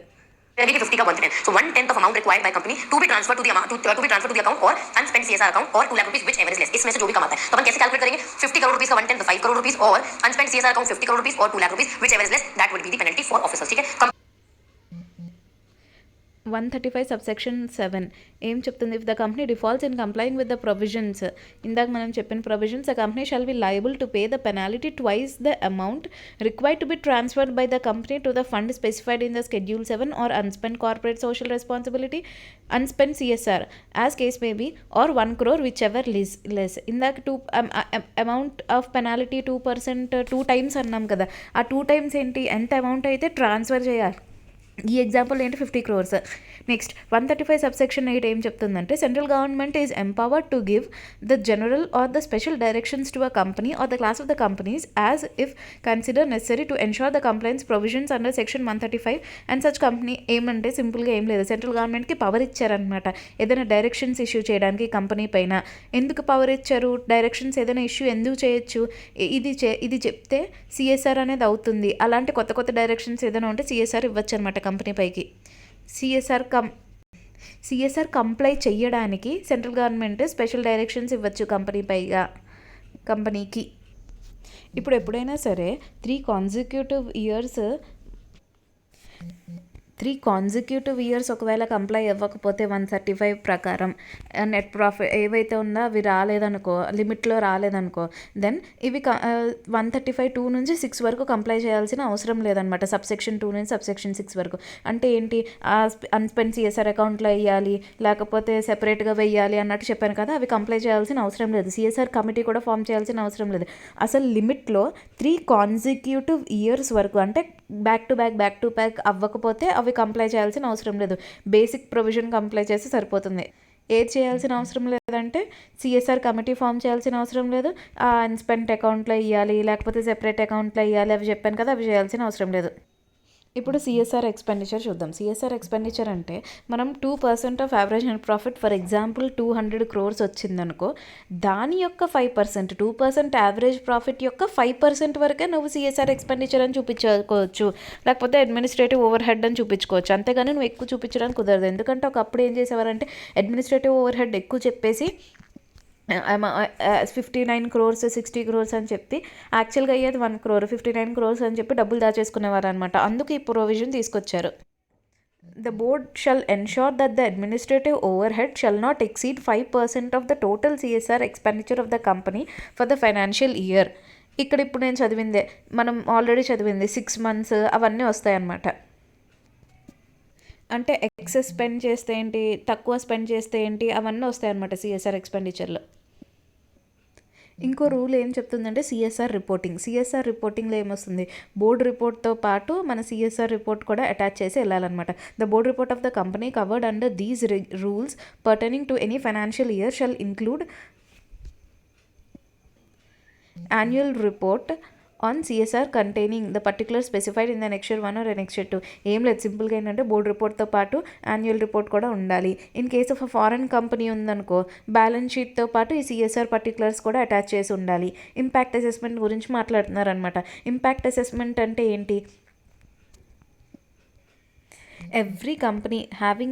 50 का 1/10. So 1/10 of amount required by company to be transferred to the amount to be transferred to the account or unspent CSR account or 2 lakh rupees whichever is less. इसमें से जो भी कमाता है, तो अपन कैसे कैलकुलेट करेंगे? 50 crore rupees का 1/10 5 crore rupees और unspent CSR account 50 crore rupees or 2 lakh rupees whichever is less, that would be the penalty for officers. ठीक है. 135 subsection 7 ఏం చెప్తుంది? If the company defaults in complying with the provisions, ఇందాక మనం చెప్పిన provisions, the company shall be liable to pay the penalty twice the amount required to be transferred by the company to the fund specified in the schedule 7 or unspent corporate social responsibility, unspent CSR as case may be or 1 crore whichever less. ఇందాక 2 amount of penalty 2% 2 times అన్నాం కదా, ఆ 2 times ఏంటి? ఎంత amount అయితే transfer చేయాలి. ఈ example ఏంటి? 50 crores. నెక్స్ట్ 135 subsection 8 ఏం చెప్తుందంటే, central government is empowered to give the general or the special directions to a company or the class of the companies as if consider necessary to ensure the compliance provisions under section 135 and such company. ఏమంటే సింపుల్గా ఏం లేదు, central గవర్నమెంట్కి power ఇచ్చారనమాట ఏదైనా directions issue చేయడానికి company పైన. ఎందుకు పవర్ ఇచ్చారు? డైరెక్షన్స్ ఏదైనా ఇష్యూ ఎందుకు చేయొచ్చు? ఇది చెప్తే సిఎస్ఆర్ అనేది అవుతుంది. అలాంటి కొత్త కొత్త డైరెక్షన్స్ ఏదైనా ఉంటే సిఎస్ఆర్ ఇవ్వచ్చు అనమాట కంపెనీ పైకి. సిఎస్ఆర్ కంప్లై చెయ్యడానికి సెంట్రల్ గవర్నమెంట్ స్పెషల్ డైరెక్షన్స్ ఇవ్వచ్చు కంపెనీకి. ఇప్పుడు ఎప్పుడైనా సరే 3 consecutive years ఒకవేళ కంప్లై అవ్వకపోతే 135 ప్రకారం నెట్ ప్రాఫిట్ ఏవైతే ఉందో అవి రాలేదనుకో, లిమిట్లో రాలేదనుకో, దెన్ ఇవి 135(2) నుంచి 6 వరకు కంప్లై చేయాల్సిన అవసరం లేదనమాట. సబ్సెక్షన్ 2 నుంచి సబ్సెక్షన్ 6 వరకు. అంటే ఏంటి? అన్స్పెంట్ సిఎస్ఆర్ అకౌంట్లో వేయాలి, లేకపోతే సెపరేట్గా వేయాలి అన్నట్టు చెప్పాను కదా, అవి కంప్లై చేయాల్సిన అవసరం లేదు. సిఎస్ఆర్ కమిటీ కూడా ఫామ్ చేయాల్సిన అవసరం లేదు. అసలు లిమిట్లో 3 consecutive years వరకు, అంటే బ్యాక్ టు బ్యాక్ అవ్వకపోతే అవి కంప్లై చేయాల్సిన అవసరం లేదు. బేసిక్ ప్రొవిజన్ కంప్లై చేస్తే సరిపోతుంది. ఏది చేయాల్సిన అవసరం లేదంటే సిఎస్ఆర్ కమిటీ ఫామ్ చేయాల్సిన అవసరం లేదు, అన్స్పెంట్ అకౌంట్లో ఇవ్వాలి లేకపోతే సెపరేట్ అకౌంట్లో ఇవ్వాలి అవి చెప్పాను కదా, అవి చేయాల్సిన అవసరం లేదు. ఇప్పుడు సిఎస్ఆర్ ఎక్స్పెండిచర్ చూద్దాం. సిఎస్ఆర్ ఎక్స్పెండిచర్ అంటే మనం 2% of average net profit, for example 200 crores వచ్చిందనుకో, దాని యొక్క 5%, 2% యావరేజ్ ప్రాఫిట్ యొక్క 5% వరకే నువ్వు సిఎస్ఆర్ ఎక్స్పెండిచర్ అని చూపించుకోవచ్చు, లేకపోతే అడ్మినిస్ట్రేటివ్ ఓవర్ హెడ్ అని చూపించుకోవచ్చు. అంతేగాని నువ్వు ఎక్కువ చూపించడానికి కుదరదు. ఎందుకంటే ఒకప్పుడు ఏం చేసేవారంటే అడ్మినిస్ట్రేటివ్ ఓవర్ హెడ్ ఎక్కువ చెప్పేసి 59 crores 60 crores అని చెప్పి యాక్చువల్గా అయ్యేది 1 crore 59 crores అని చెప్పి డబ్బులు దాచేసుకునేవారు అనమాట. అందుకు ఈ ప్రొవిజన్ తీసుకొచ్చారు. The board shall ensure that the administrative overhead shall not exceed 5% of the total CSR expenditure of the company for the financial year. ఇక్కడ ఇప్పుడు నేను చదివిందే, మనం ఆల్రెడీ చదివింది 6 months అవన్నీ వస్తాయి అన్నమాట. అంటే ఎక్సెస్ స్పెండ్ చేస్తే ఏంటి, తక్కువ స్పెండ్ చేస్తే ఏంటి, అవన్నీ వస్తాయి అన్నమాట సిఎస్ఆర్ ఎక్స్పెండిచర్లో. ఇంకో రూల్ ఏం చెప్తుందంటే సిఎస్ఆర్ రిపోర్టింగ్లో ఏమొస్తుంది, బోర్డ్ రిపోర్ట్తో పాటు మన సిఎస్ఆర్ రిపోర్ట్ కూడా అటాచ్ చేసి వెళ్ళాలన్నమాట. The board report of the company covered under these rules pertaining to any financial year shall include annual report on CSR containing the particulars specified in the Annexure 1 or Annexure 2. ఏం లేదు, సింపుల్గా ఏంటంటే board రిపోర్ట్తో పాటు annual report కూడా ఉండాలి. In case of a foreign company ఉందనుకో, balance షీట్తో పాటు ఈ సిఎస్ఆర్ పర్టికులర్స్ కూడా అటాచ్ చేసి ఉండాలి. ఇంపాక్ట్ అసెస్మెంట్ గురించి మాట్లాడుతున్నారనమాట. ఇంపాక్ట్ అసెస్మెంట్ అంటే ఏంటి, every company having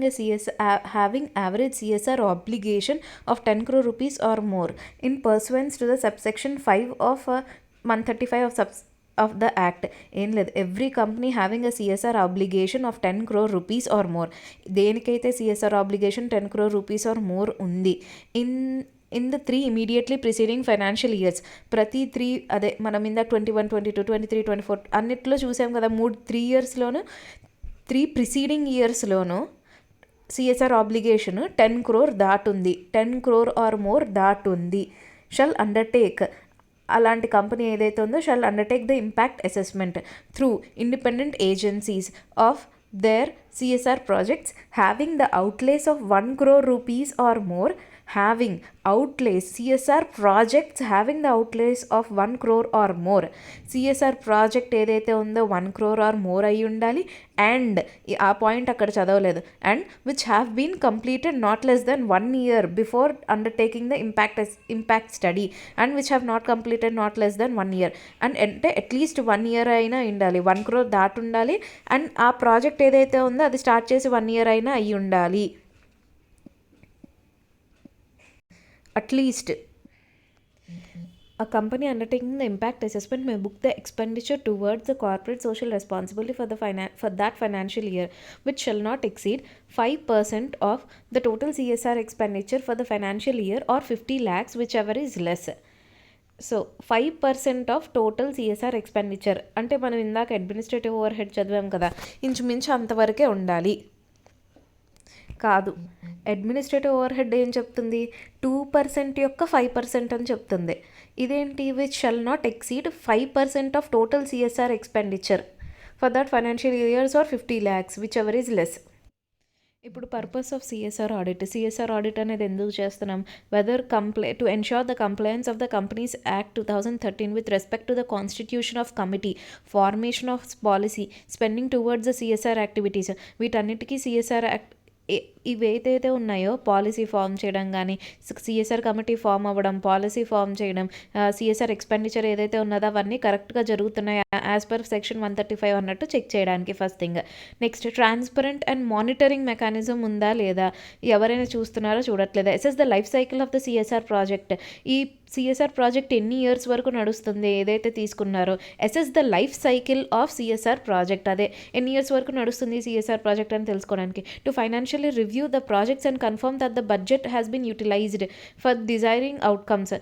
average CSR obligation of 10 crore rupees or more in pursuance to the subsection 5 of 135 of the act. ఏం లేదు, every company having a CSR obligation of 10 crore rupees or more, దేనికైతే CSR obligation 10 crore rupees or more ఉంది, in the 3 immediately preceding financial years, ప్రతి 3 అదే మనం ఇందాక 21, 22, 23, 24 అన్నిట్లో చూసాం కదా, 3 yearsలోను 3 preceding yearsలోను సిఎస్ఆర్ ఆబ్లిగేషన్ 10 crore దాటుంది, 10 crore ఆర్ మోర్ దాటుంది, షల్ అండర్టేక్, అలాంటి కంపెనీ ఏదైతే ఉందో shall undertake the impact assessment through independent agencies of their CSR projects having the outlays of 1 crore rupees or more, having outlays, CSR projects having the outlays of 1 crore or more, CSR project ఏదైతే ఉందో 1 crore or more అయి ఉండాలి, and ఆ point అక్కడ చదవలేదు, and which have been completed not less than 1 year before undertaking the impact study, and which have not completed not less than 1 year, and అంటే at least 1 year అయినా ఉండాలి, 1 crore దాటి ఉండాలి, అండ్ ఆ ప్రాజెక్ట్ ఏదైతే ఉందో అది స్టార్ట్ చేసి 1 year అయినా అయి ఉండాలి. At least a company undertaking the impact assessment may book the expenditure towards the corporate social responsibility for that financial year, which shall not exceed 5% of the total CSR expenditure for the financial year or 50 lakhs, whichever is less. So 5% of total CSR expenditure అంటే మనం ఇందాక administrative over head చదివాం కదా, ఇంచుమించు అంతవరకే ఉండాలి. కాదు, administrative over head ఏం చెప్తుంది, 2% యొక్క 5% అని చెప్తుంది. ఇదేంటి, which shall not exceed 5% of total CSR expenditure for that financial years or 50 lakhs, which ever is less. ఇప్పుడు పర్పస్ ఆఫ్ సిఎస్ఆర్ ఆడిట్ అనేది ఎందుకు చేస్తున్నాం, to ensure the compliance of the companies act 2013 with respect to the constitution of committee, formation of policy, spending towards the CSR activities, వీటన్నిటికీ CSR act ఇవి ఏదైతే ఉన్నాయో policy form చేయడం కానీ, CSR committee form అవ్వడం, పాలసీ ఫామ్ చేయడం, CSR expenditure ఏదైతే ఉన్నదో అవన్నీ కరెక్ట్గా జరుగుతున్నాయా యాజ్ పర్ సెక్షన్ 135 అన్నట్టు చెక్ చేయడానికి first thing. Next, transparent and monitoring mechanism ఉందా లేదా, ఎవరైనా చూస్తున్నారో చూడట్లేదా. Assess the life cycle of the CSR project, ఈ సిఎస్ఆర్ ప్రాజెక్ట్ ఎన్ని ఇయర్స్ వరకు నడుస్తుంది ఏదైతే తీసుకున్నారో, assess the life cycle of CSR project, అదే ఎన్ని ఇయర్స్ వరకు నడుస్తుంది సిఎస్ఆర్ ప్రాజెక్ట్ అని తెలుసుకోవడానికి. To financially review the projects and confirm that the budget has been utilized for desiring outcomes.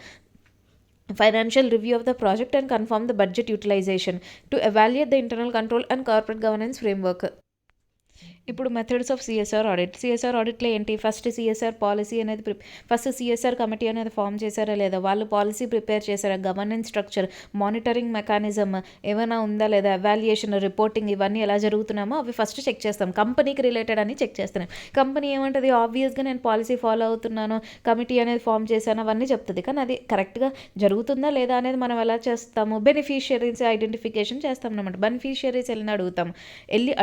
Financial review of the project and confirm the budget utilization. To evaluate the internal control and corporate governance framework. ఇప్పుడు methods of CSR audit. CSR ఆడిట్లో ఏంటి, first CSR policy అనేది first CSR committee అనేది form చేశారా లేదా, వాళ్ళు policy prepare చేశారా, governance structure, monitoring mechanism ఏమైనా ఉందా లేదా, ఎవాల్యుయేషన్, రిపోర్టింగ్ ఇవన్నీ ఎలా జరుగుతున్నామో అవి ఫస్ట్ చెక్ చేస్తాం. కంపెనీకి రిలేటెడ్ అని చెక్ చేస్తున్నాం. కంపెనీ ఏమంటుంది, ఆబ్వియస్గా నేను పాలసీ ఫాలో అవుతున్నాను, కమిటీ అనేది ఫామ్ చేశాను అవన్నీ చెప్తుంది. కానీ అది కరెక్ట్గా జరుగుతుందా లేదా అనేది మనం ఎలా చేస్తాము, బెనిఫిషియరీస్ ఐడెంటిఫికేషన్ చేస్తాం అనమాట. బెనిఫిషియరీస్ వెళ్ళి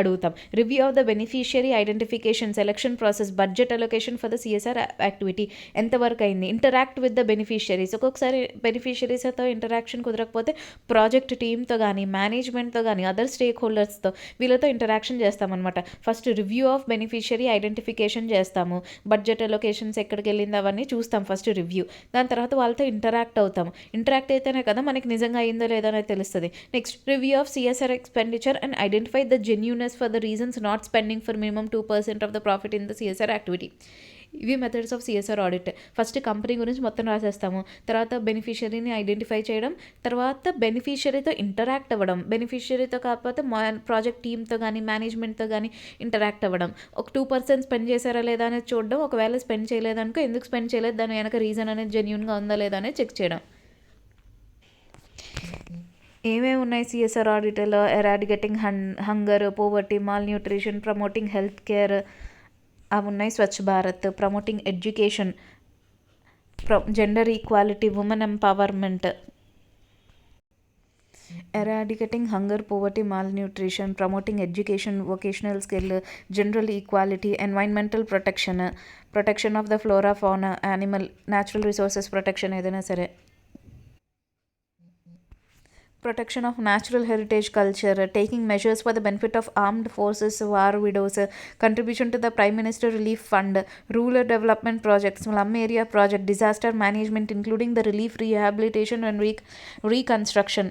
అడుగుతాం. Review of the beneficiary identification, selection process, budget allocation for the CSR activity ఎంతవరకు అయింది, ఇంటరాక్ట్ విత్ ద బెనిఫిషియరీస్. ఒక్కొక్కసారి బెనిఫిషియరీస్తో ఇంటరాక్షన్ కుదరకపోతే ప్రాజెక్ట్ టీమ్తో కానీ, మేనేజ్మెంట్తో కానీ, అదర్ స్టేక్ హోల్డర్స్తో వీళ్ళతో ఇంటరాక్షన్ చేస్తామన్నమాట. First review of beneficiary identification చేస్తాము. బడ్జెట్ అలొకేషన్స్ ఎక్కడికి వెళ్ళింది అవన్నీ చూస్తాం ఫస్ట్ రివ్యూ. దాని తర్వాత వాళ్ళతో ఇంటరాక్ట్ అవుతాము. ఇంటరాక్ట్ అయితేనే కదా మనకి నిజంగా అయిందో లేదో అనేది తెలుస్తుంది. Next review of CSR expenditure and identify the genuineness for the reasons not spending for minimum 2% of the profit in the CSR activity. ఇవి methods of CSR audit. First company గురించి మొత్తం రాసేస్తాము, తర్వాత బెనిఫిషియరీని ఐడెంటిఫై చేయడం, తర్వాత బెనిఫిషియరీతో ఇంటరాక్ట్ అవ్వడం, బెనిఫిషియరీతో కాకపోతే project టీమ్తో కానీ, మేనేజ్మెంట్తో కానీ ఇంటరాక్ట్ అవ్వడం, ఒక 2% స్పెండ్ చేశారా లేదా అనేది చూడడం, ఒకవేళ స్పెండ్ చేయలేదనుకో ఎందుకు స్పెండ్ చేయలేదు, దాని వెనక రీజన్ అనేది జెన్యూన్గా ఉందా లేదా అనేది చెక్ చేయడం. ఏమేమి ఉన్నాయి సిఎస్ఆర్ ఆడిట్లో, eradicating hunger, poverty, malnutrition, promoting health care అవి ఉన్నాయి. Swachh Bharat, promoting education, gender equality, women empowerment. Eradicating hunger, poverty, malnutrition, promoting education, vocational skill, general equality, environmental protection of the flora, fauna, animal, natural resources protection ఏదైనా సరే, protection of natural heritage culture, taking measures for the benefit of armed forces, war widows, contribution to the Prime Minister Relief Fund, rural development projects, slum area project, disaster management including the relief, rehabilitation and reconstruction.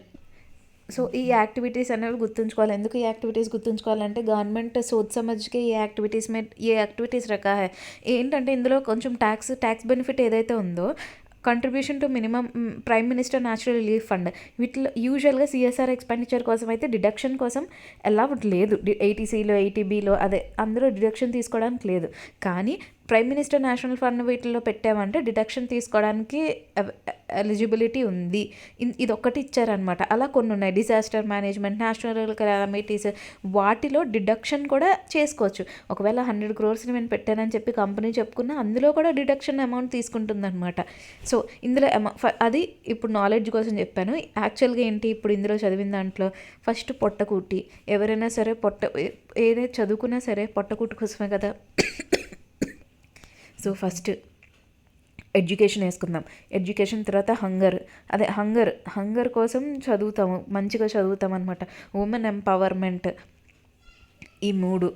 So ఈ activities అనేవి గుర్తుంచుకోవాలి. ఎందుకు ఈ activities గుర్తుంచుకోవాలంటే government సోచ్ సమజ్కే ఈ activities రఖా high. ఏంటంటే ఇందులో కొంచెం tax benefit ఏదైతే ఉందో, contribution to minimum prime minister natural relief fund, వీటిలో యూజువల్గా సిఎస్ఆర్ ఎక్స్పెండిచర్ కోసం అయితే డిడక్షన్ కోసం అలౌడ్ లేదు. 80Cలో 80Bలో అదే అందులో డిడక్షన్ తీసుకోవడానికి లేదు. కానీ ప్రైమ్ మినిస్టర్ నేషనల్ ఫండ్ వీటిల్లో పెట్టామంటే డిడక్షన్ తీసుకోవడానికి ఎలిజిబిలిటీ ఉంది. ఇది ఒక్కటి ఇచ్చారనమాట. అలా కొన్ని ఉన్నాయి. డిజాస్టర్ మేనేజ్మెంట్, నేషనల్ కెలామిటీస్, వాటిలో డిడక్షన్ కూడా చేసుకోవచ్చు. ఒకవేళ 100 crores నేను పెట్టానని చెప్పి కంపెనీ చెప్పుకున్నా అందులో కూడా డిడక్షన్ అమౌంట్ తీసుకుంటుందన్నమాట. సో ఇందులో అది ఇప్పుడు నాలెడ్జ్ కోసం చెప్పాను. యాక్చువల్గా ఏంటి, ఇప్పుడు ఇందులో చదివిన దాంట్లో ఫస్ట్ పొట్టకూటి, ఎవరైనా సరే ఏదైతే చదువుకున్నా సరే పొట్టకూటి కోసమే కదా. సో ఫస్ట్ ఎడ్యుకేషన్ వేసుకుందాం. ఎడ్యుకేషన్ తర్వాత హంగర్ కోసం చదువుతాము, మంచిగా చదువుతాం అనమాట. ఉమెన్ ఎంపవర్మెంట్, ఈ 3.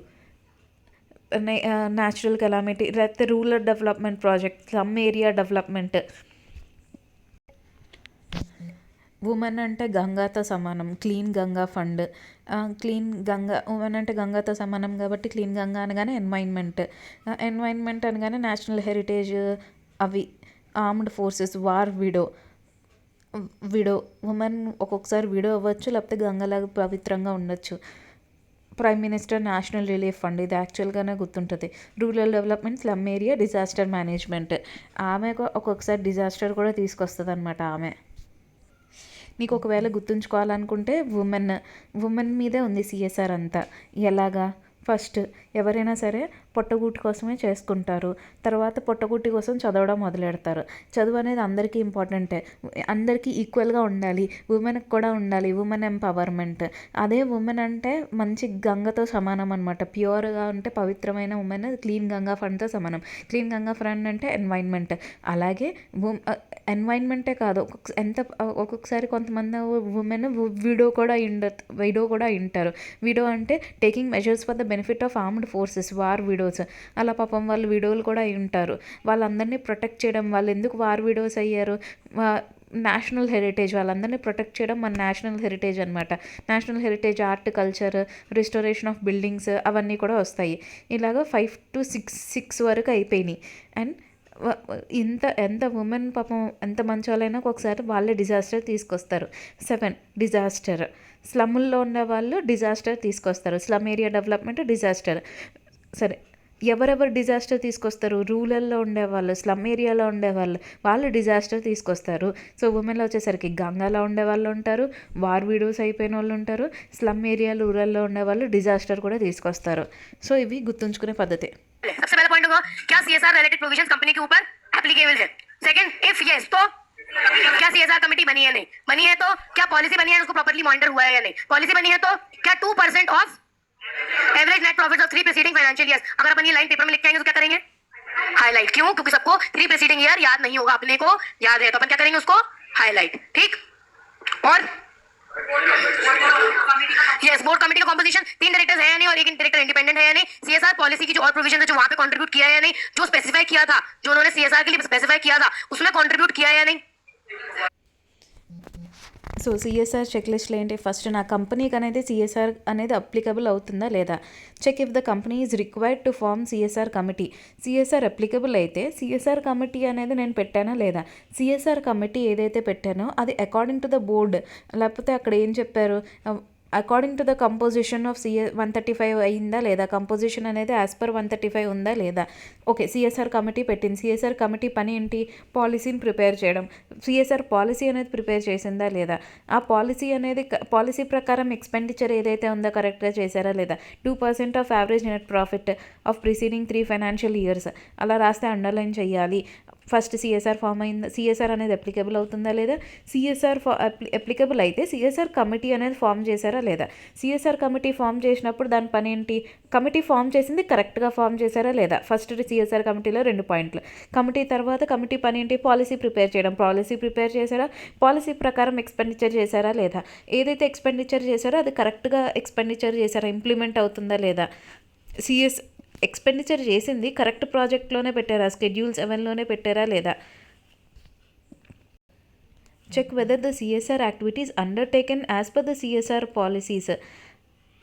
న్యాచురల్ కెలామిటీ, లేకపోతే rural development project, slum area development. Women అంటే గంగాతో సమానం, క్లీన్ గంగా ఫండ్. ఉమెన్ అంటే గంగాతో సమానం కాబట్టి క్లీన్ గంగా అనగానే ఎన్వైరన్మెంట్ అనగానే నేషనల్ హెరిటేజ్, అవి armed forces, war widow women ఒక్కొక్కసారి విడో అవ్వచ్చు, లేకపోతే గంగలాగా పవిత్రంగా ఉండొచ్చు. Prime minister national relief fund, ఇది యాక్చువల్గానే గుర్తుంటుంది. Rural development, slum area, disaster management. ఆమె ఒక్కొక్కసారి డిజాస్టర్ కూడా తీసుకొస్తుంది అనమాట. ఆమె మీకు ఒకవేళ గుర్తుంచుకోవాలనుకుంటే ఉమెన్ మీదే ఉంది సిఎస్ఆర్ అంతా. ఎలాగా, ఫస్ట్ ఎవరైనా సరే పొట్టగూటి కోసమే చేసుకుంటారు. తర్వాత పొట్టగూటి కోసం చదవడం మొదలెడతారు. చదువు అనేది అందరికీ ఇంపార్టెంటే, అందరికీ ఈక్వల్గా ఉండాలి. ఉమెన్కి కూడా ఉండాలి, ఉమెన్ ఎంపవర్మెంట్. అదే ఉమెన్ అంటే మంచి గంగతో సమానం అనమాట. ప్యూర్గా అంటే పవిత్రమైన ఉమెన్ క్లీన్ గంగా ఫండ్తో సమానం. క్లీన్ గంగా ఫండ్ అంటే ఎన్వైరన్మెంట్. అలాగే ఎన్వైరన్మెంటే కాదు, ఒక్కొక్కసారి కొంతమంది ఉమెన్ విడో కూడా ఉంటారు. విడో అంటే taking measures for the benefit of armed forces, war widows. అలా పాపం వాళ్ళు విడోలు కూడా ఉంటారు. వాళ్ళందరినీ ప్రొటెక్ట్ చేయడం, వాళ్ళు ఎందుకు వార్ విడోస్ అయ్యారు, నేషనల్ హెరిటేజ్, వాళ్ళందరినీ ప్రొటెక్ట్ చేయడం మన నేషనల్ హెరిటేజ్ అనమాట. National heritage art, culture, restoration of buildings అవన్నీ కూడా వస్తాయి. ఇలాగ 5 to 6 వరకు అయిపోయినాయి. అండ్ ఎంత ఉమెన్ పాపం ఎంత మంచి వాళ్ళైనా ఒకసారి వాళ్ళే డిజాస్టర్ తీసుకొస్తారు. 7 డిజాస్టర్, స్లమ్ముల్లో ఉన్న వాళ్ళు డిజాస్టర్ తీసుకొస్తారు. Slum area development, disaster. సరే, ఎవరెవరు డిజాస్టర్ తీసుకొస్తారు? రూరల్లో ఉండేవాళ్ళు, స్లమ్ ఏరియాలో ఉండేవాళ్ళు, వాళ్ళు డిజాస్టర్ తీసుకొస్తారు. సో ఉమెన్లో వచ్చేసరికి గంగాలో ఉండేవాళ్ళు ఉంటారు, వార్ విడోస్ అయిపోయిన వాళ్ళు ఉంటారు, స్లమ్ ఏరియా రూరల్లో ఉండేవాళ్ళు డిజాస్టర్ కూడా తీసుకొస్తారు. సో ఇవి గుర్తుంచుకునే పద్ధతి. सबसे पहला पॉइंट होगा, क्या सीएसआर रिलेटेड प्रोविजंस कंपनी के ऊपर एप्लीकेबल है? सेकंड, इफ यस तो क्या सीएसआर कमेटी बनी है? नहीं बनी है तो क्या पॉलिसी बनी है, उसको प्रॉपर्ली मॉनिटर हुआ है या नहीं? पॉलिसी बनी है तो क्या 2% of average net profit of 3 preceding financial years, अगर अपन ये लाइन पेपर में लिख के आएंगे तो क्या करेंगे? हाईलाइट. क्यों? क्योंकि सबको 3 प्रीसीडिंग ईयर याद नहीं होगा, अपने को याद है तो अपन क्या करेंगे, उसको हाईलाइट. ठीक. और यस, बोर्ड कमेटी का कॉम्पोजिशन 3 डायरेक्टर्स है या नहीं और 1 डायरेक्टर इंडिपेंडेंट है या नहीं? सीएसआर पॉलिसी की जो और प्रोविजन है जो वहां पे कंट्रीब्यूट किया है या नहीं? जो स्पेसिफाई किया था, जो उन्होंने सीएसआर के लिए स्पेसिफाई किया था, उसमें कंट्रीब्यूट किया है या नहीं? సో సిఎస్ఆర్ చెక్ లిస్ట్లో ఏంటి? ఫస్ట్ నా కంపెనీకి అనేది సిఎస్ఆర్ అనేది అప్లికబుల్ అవుతుందా లేదా check. If the company is required to form CSR committee, CSR applicable అయితే సిఎస్ఆర్ కమిటీ అనేది నేను పెట్టానా లేదా, సిఎస్ఆర్ కమిటీ ఏదైతే పెట్టానో అది అకార్డింగ్ టు ద బోర్డ్, లేకపోతే అక్కడ ఏం చెప్పారు according to the composition of 135 అయిందా లేదా, కంపోజిషన్ అనేది యాజ్ పర్ 135 ఉందా లేదా. ఓకే, సిఎస్ఆర్ కమిటీ పెట్టింది. సిఎస్ఆర్ కమిటీ పని ఏంటి? పాలసీని ప్రిపేర్ చేయడం. సిఎస్ఆర్ పాలసీ అనేది ప్రిపేర్ చేసిందా లేదా, ఆ పాలసీ అనేది పాలసీ ప్రకారం ఎక్స్పెండిచర్ ఏదైతే ఉందో కరెక్ట్గా చేశారా లేదా, 2% of average net profit of preceding 3 financial years అలా రాస్తే అండర్లైన్ చేయాలి. ఫస్ట్ సిఎస్ఆర్ ఫామ్ అయిందా, సిఎస్ఆర్ అనేది అప్లికబుల్ అవుతుందా లేదా, సిఎస్ఆర్ అప్లికబుల్ అయితే సిఎస్ఆర్ కమిటీ అనేది ఫామ్ చేశారా లేదా. సిఎస్ఆర్ కమిటీ ఫామ్ చేసినప్పుడు దాని పని ఏంటి? కమిటీ ఫామ్ చేసింది కరెక్ట్గా ఫామ్ చేశారా లేదా. ఫస్ట్ సిఎస్ఆర్ కమిటీలో 2 పాయింట్లు. కమిటీ తర్వాత కమిటీ పని ఏంటి? పాలసీ ప్రిపేర్ చేయడం. పాలసీ ప్రిపేర్ చేశారా, పాలసీ ప్రకారం ఎక్స్పెండిచర్ చేశారా లేదా, ఏదైతే ఎక్స్పెండిచర్ చేశారో అది కరెక్ట్గా ఎక్స్పెండిచర్ చేశారా, ఇంప్లిమెంట్ అవుతుందా లేదా. ఎక్స్పెండిచర్ చేసింది కరెక్ట్ ప్రాజెక్ట్లోనే పెట్టారా, స్కెడ్యూల్స్ ఎవెన్లోనే పెట్టారా లేదా. Check whether the CSR activities undertaken as per the CSR policies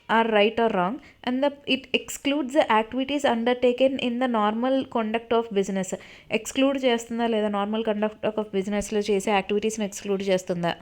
are right or wrong and it excludes the activities undertaken in the normal conduct of business. Exclude చేస్తుందా లేదా, normal conduct of బిజినెస్లో చేసే యాక్టివిటీస్ని exclude చేస్తుందా.